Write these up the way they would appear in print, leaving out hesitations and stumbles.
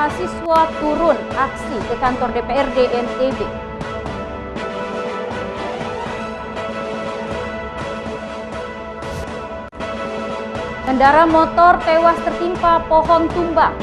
mahasiswa turun aksi ke kantor DPRD NTB. Pengendara motor tewas tertimpa pohon tumbang.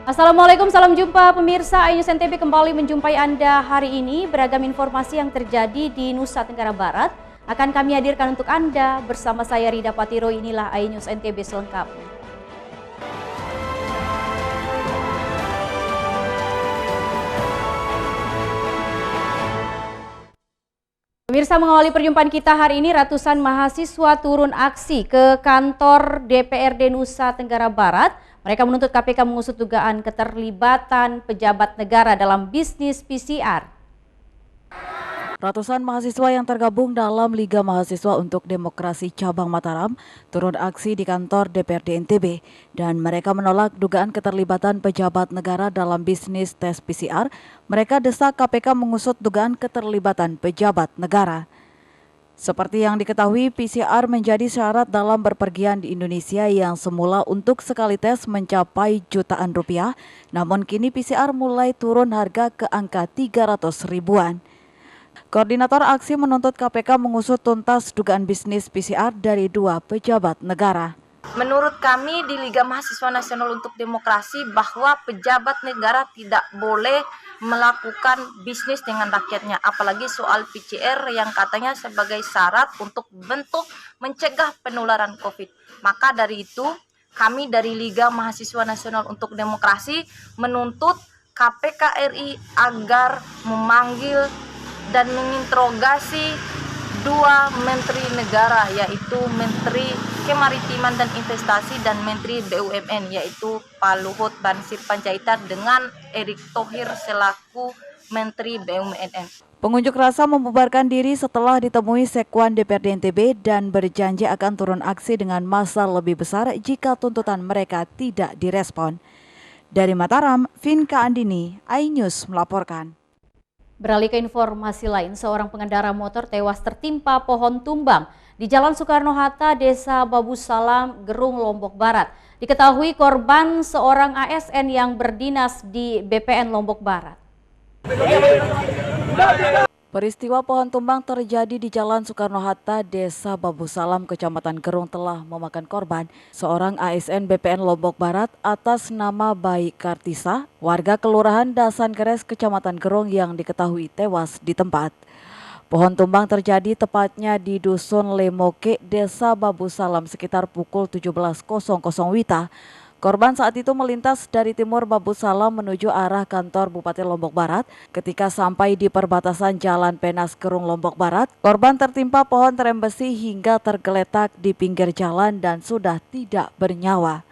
Assalamualaikum, salam jumpa pemirsa iNews NTB kembali menjumpai Anda hari ini. Beragam informasi yang terjadi di Nusa Tenggara Barat akan kami hadirkan untuk Anda bersama saya Rida Patiro. Inilah iNews NTB selengkapnya. Pemirsa, mengawali perjumpaan kita hari ini, ratusan mahasiswa turun aksi ke kantor DPRD Nusa Tenggara Barat. Mereka menuntut KPK mengusut dugaan keterlibatan pejabat negara dalam bisnis PCR. Ratusan mahasiswa yang tergabung dalam Liga Mahasiswa untuk Demokrasi Cabang Mataram turun aksi di kantor DPRD NTB dan mereka menolak dugaan keterlibatan pejabat negara dalam bisnis tes PCR. Mereka desak KPK mengusut dugaan keterlibatan pejabat negara. Seperti yang diketahui, PCR menjadi syarat dalam berpergian di Indonesia yang semula untuk sekali tes mencapai jutaan rupiah, namun kini PCR mulai turun harga ke angka 300 ribuan. Koordinator aksi menuntut KPK mengusut tuntas dugaan bisnis PCR dari dua pejabat negara. Menurut kami di Liga Mahasiswa Nasional untuk Demokrasi bahwa pejabat negara tidak boleh melakukan bisnis dengan rakyatnya, apalagi soal PCR yang katanya sebagai syarat untuk bentuk mencegah penularan COVID. Maka dari itu kami dari Liga Mahasiswa Nasional untuk Demokrasi menuntut KPK RI agar memanggil dan menginterogasi dua menteri negara, yaitu Menteri Kemaritiman dan Investasi dan Menteri BUMN, yaitu Pak Luhut Bansir Panjaitan dengan Erick Thohir selaku Menteri BUMN. Pengunjuk rasa membubarkan diri setelah ditemui Sekwan DPRD NTB dan berjanji akan turun aksi dengan massa lebih besar jika tuntutan mereka tidak direspon. Dari Mataram, Vinka Andini, iNews melaporkan. Beralih ke informasi lain, seorang pengendara motor tewas tertimpa pohon tumbang di Jalan Soekarno-Hatta, Desa Babu Salam, Gerung, Lombok Barat. Diketahui korban seorang ASN yang berdinas di BPN Lombok Barat. Peristiwa pohon tumbang terjadi di Jalan Soekarno-Hatta, Desa Babu Salam, Kecamatan Gerung telah memakan korban seorang ASN BPN Lombok Barat atas nama Bayi Kartisa, warga Kelurahan Dasan Keres, Kecamatan Gerung yang diketahui tewas di tempat. Pohon tumbang terjadi tepatnya di Dusun Lemoke, Desa Babu Salam sekitar pukul 17.00 WITA. Korban saat itu melintas dari timur Babu Salam menuju arah kantor Bupati Lombok Barat. Ketika sampai di perbatasan Jalan Penas Gerung Lombok Barat, korban tertimpa pohon terem besi hingga tergeletak di pinggir jalan dan sudah tidak bernyawa.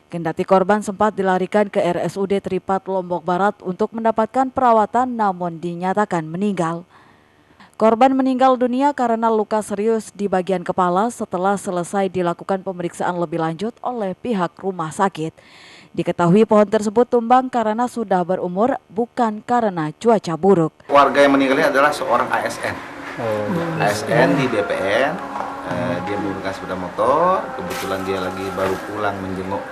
Kendati korban sempat dilarikan ke RSUD Tripat Lombok Barat untuk mendapatkan perawatan namun dinyatakan meninggal. Korban meninggal dunia karena luka serius di bagian kepala setelah selesai dilakukan pemeriksaan lebih lanjut oleh pihak rumah sakit. Diketahui pohon tersebut tumbang karena sudah berumur, bukan karena cuaca buruk. Warga yang meninggal ini adalah seorang ASN. ASN di BPN, dia menggunakan sepeda motor, kebetulan dia lagi baru pulang menjenguk,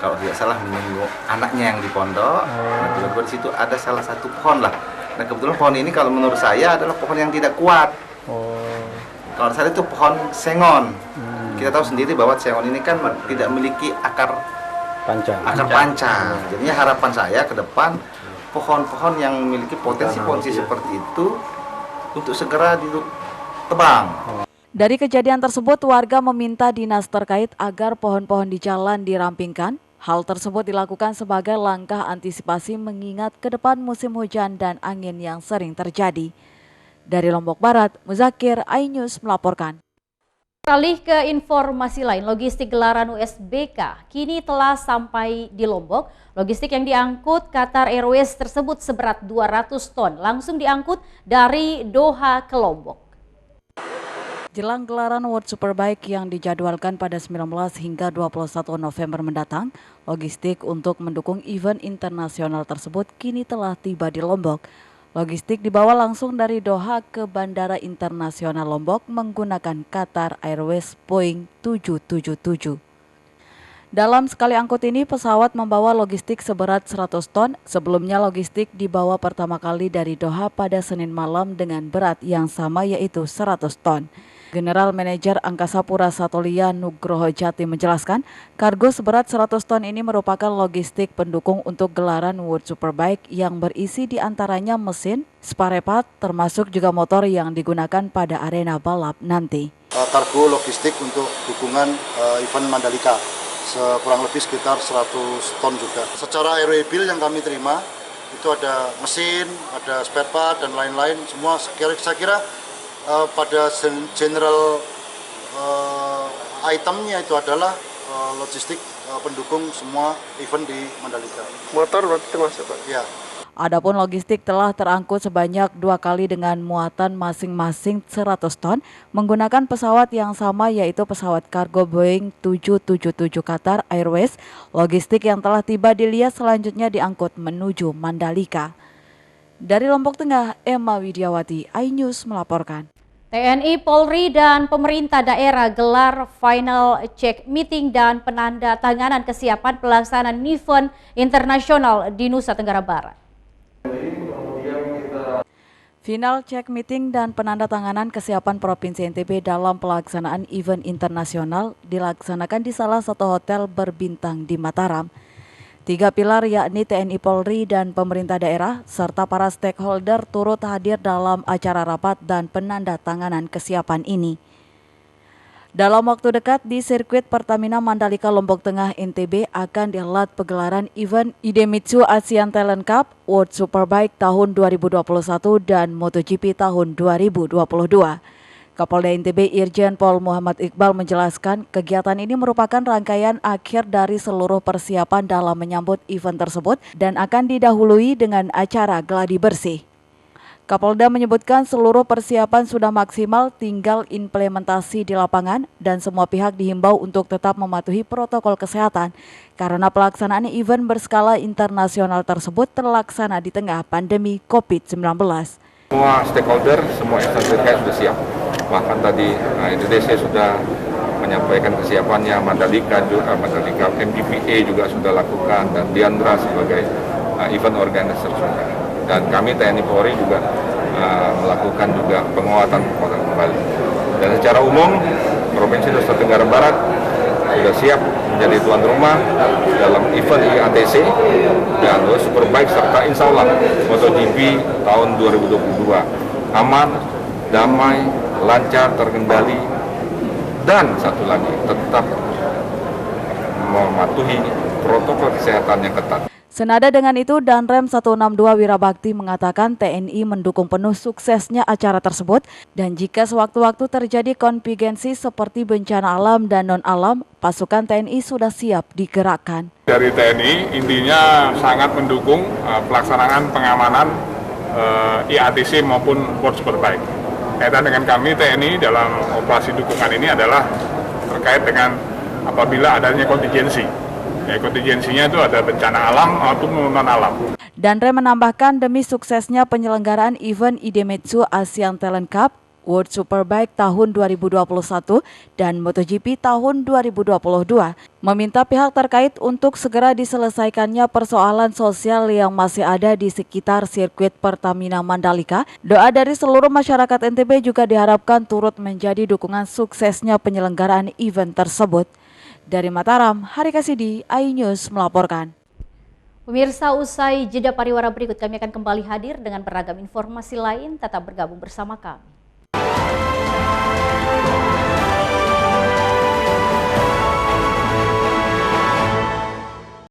kalau tidak salah menjenguk anaknya yang di pondok. Nah, tiba-tiba di situ ada salah satu pohon lah. Nah, kebetulan pohon ini kalau menurut saya adalah pohon yang tidak kuat. Kalau saya itu pohon sengon. Kita tahu sendiri bahwa sengon ini kan tidak memiliki akar panjang. Jadinya harapan saya ke depan pohon-pohon yang memiliki potensi seperti itu untuk segera ditebang. Dari kejadian tersebut, warga meminta dinas terkait agar pohon-pohon di jalan dirampingkan. Hal tersebut dilakukan sebagai langkah antisipasi mengingat ke depan musim hujan dan angin yang sering terjadi. Dari Lombok Barat, Muzakir, iNews melaporkan. Beralih ke informasi lain, logistik gelaran USBK kini telah sampai di Lombok. Logistik yang diangkut Qatar Airways tersebut seberat 200 ton langsung diangkut dari Doha ke Lombok. Jelang gelaran World Superbike yang dijadwalkan pada 19 hingga 21 November mendatang, logistik untuk mendukung event internasional tersebut kini telah tiba di Lombok. Logistik dibawa langsung dari Doha ke Bandara Internasional Lombok menggunakan Qatar Airways Boeing 777. Dalam sekali angkut ini, pesawat membawa logistik seberat 100 ton. Sebelumnya logistik dibawa pertama kali dari Doha pada Senin malam dengan berat yang sama yaitu 100 ton. General Manager Angkasa Pura Satolia Nugroho Jati menjelaskan, kargo seberat 100 ton ini merupakan logistik pendukung untuk gelaran World Superbike yang berisi diantaranya mesin, spare part, termasuk juga motor yang digunakan pada arena balap nanti. Kargo logistik untuk dukungan event Mandalika. Kurang lebih sekitar 100 ton juga. Secara airway bill yang kami terima, itu ada mesin, ada spare part, dan lain-lain. Semua saya kira pada general itemnya itu adalah logistik pendukung semua event di Mandalika. Motor berarti termasuk, Pak? Ya. Adapun logistik telah terangkut sebanyak 2 kali dengan muatan masing-masing 100 ton menggunakan pesawat yang sama yaitu pesawat kargo Boeing 777 Qatar Airways. Logistik yang telah tiba di Lias selanjutnya diangkut menuju Mandalika. Dari Lombok Tengah, Emma Widiawati, iNews melaporkan. TNI, Polri, dan pemerintah daerah gelar final check meeting dan penanda tanganan kesiapan pelaksanaan event internasional di Nusa Tenggara Barat. Final check meeting dan penandatanganan kesiapan Provinsi NTB dalam pelaksanaan event internasional dilaksanakan di salah satu hotel berbintang di Mataram. 3 pilar yakni TNI, Polri, dan pemerintah daerah serta para stakeholder turut hadir dalam acara rapat dan penandatanganan kesiapan ini. Dalam waktu dekat di sirkuit Pertamina Mandalika Lombok Tengah NTB akan dihelat pegelaran event Idemitsu Asian Talent Cup, World Superbike tahun 2021 dan MotoGP tahun 2022. Kapolda NTB Irjen Pol Muhammad Iqbal menjelaskan kegiatan ini merupakan rangkaian akhir dari seluruh persiapan dalam menyambut event tersebut dan akan didahului dengan acara gladi bersih. Kapolda menyebutkan seluruh persiapan sudah maksimal, tinggal implementasi di lapangan dan semua pihak dihimbau untuk tetap mematuhi protokol kesehatan karena pelaksanaan event berskala internasional tersebut terlaksana di tengah pandemi COVID-19. Semua stakeholder, semua instansi terkait sudah siap. Bahkan tadi Indonesia sudah menyampaikan kesiapannya, Mandalika MGPA juga sudah lakukan, dan Diandra sebagai event organizer juga. Dan kami TNI Polri juga melakukan juga penguatan kembali. Dan secara umum Provinsi Nusa Tenggara Barat sudah siap menjadi tuan rumah dalam event IATC dan World Superbike serta insya Allah MotoGP tahun 2022 aman, damai, lancar, terkendali, dan satu lagi tetap mematuhi protokol kesehatan yang ketat. Senada dengan itu, Danrem 162 Wirabakti mengatakan TNI mendukung penuh suksesnya acara tersebut dan jika sewaktu-waktu terjadi kontingensi seperti bencana alam dan non-alam, pasukan TNI sudah siap digerakkan. Dari TNI intinya sangat mendukung pelaksanaan pengamanan IATC maupun World Superbike. Kaitan dengan kami TNI dalam operasi dukungan ini adalah terkait dengan apabila adanya kontingensi. Kontingensinya itu ada bencana alam maupun non-alam. Danrem menambahkan demi suksesnya penyelenggaraan event Idemitsu Asian Talent Cup, World Superbike tahun 2021 dan MotoGP tahun 2022, meminta pihak terkait untuk segera diselesaikannya persoalan sosial yang masih ada di sekitar sirkuit Pertamina Mandalika. Doa dari seluruh masyarakat NTB juga diharapkan turut menjadi dukungan suksesnya penyelenggaraan event tersebut. Dari Mataram, Hari Kasidi, iNews melaporkan. Pemirsa, usai jeda pariwara berikut kami akan kembali hadir dengan beragam informasi lain. Tetap bergabung bersama kami.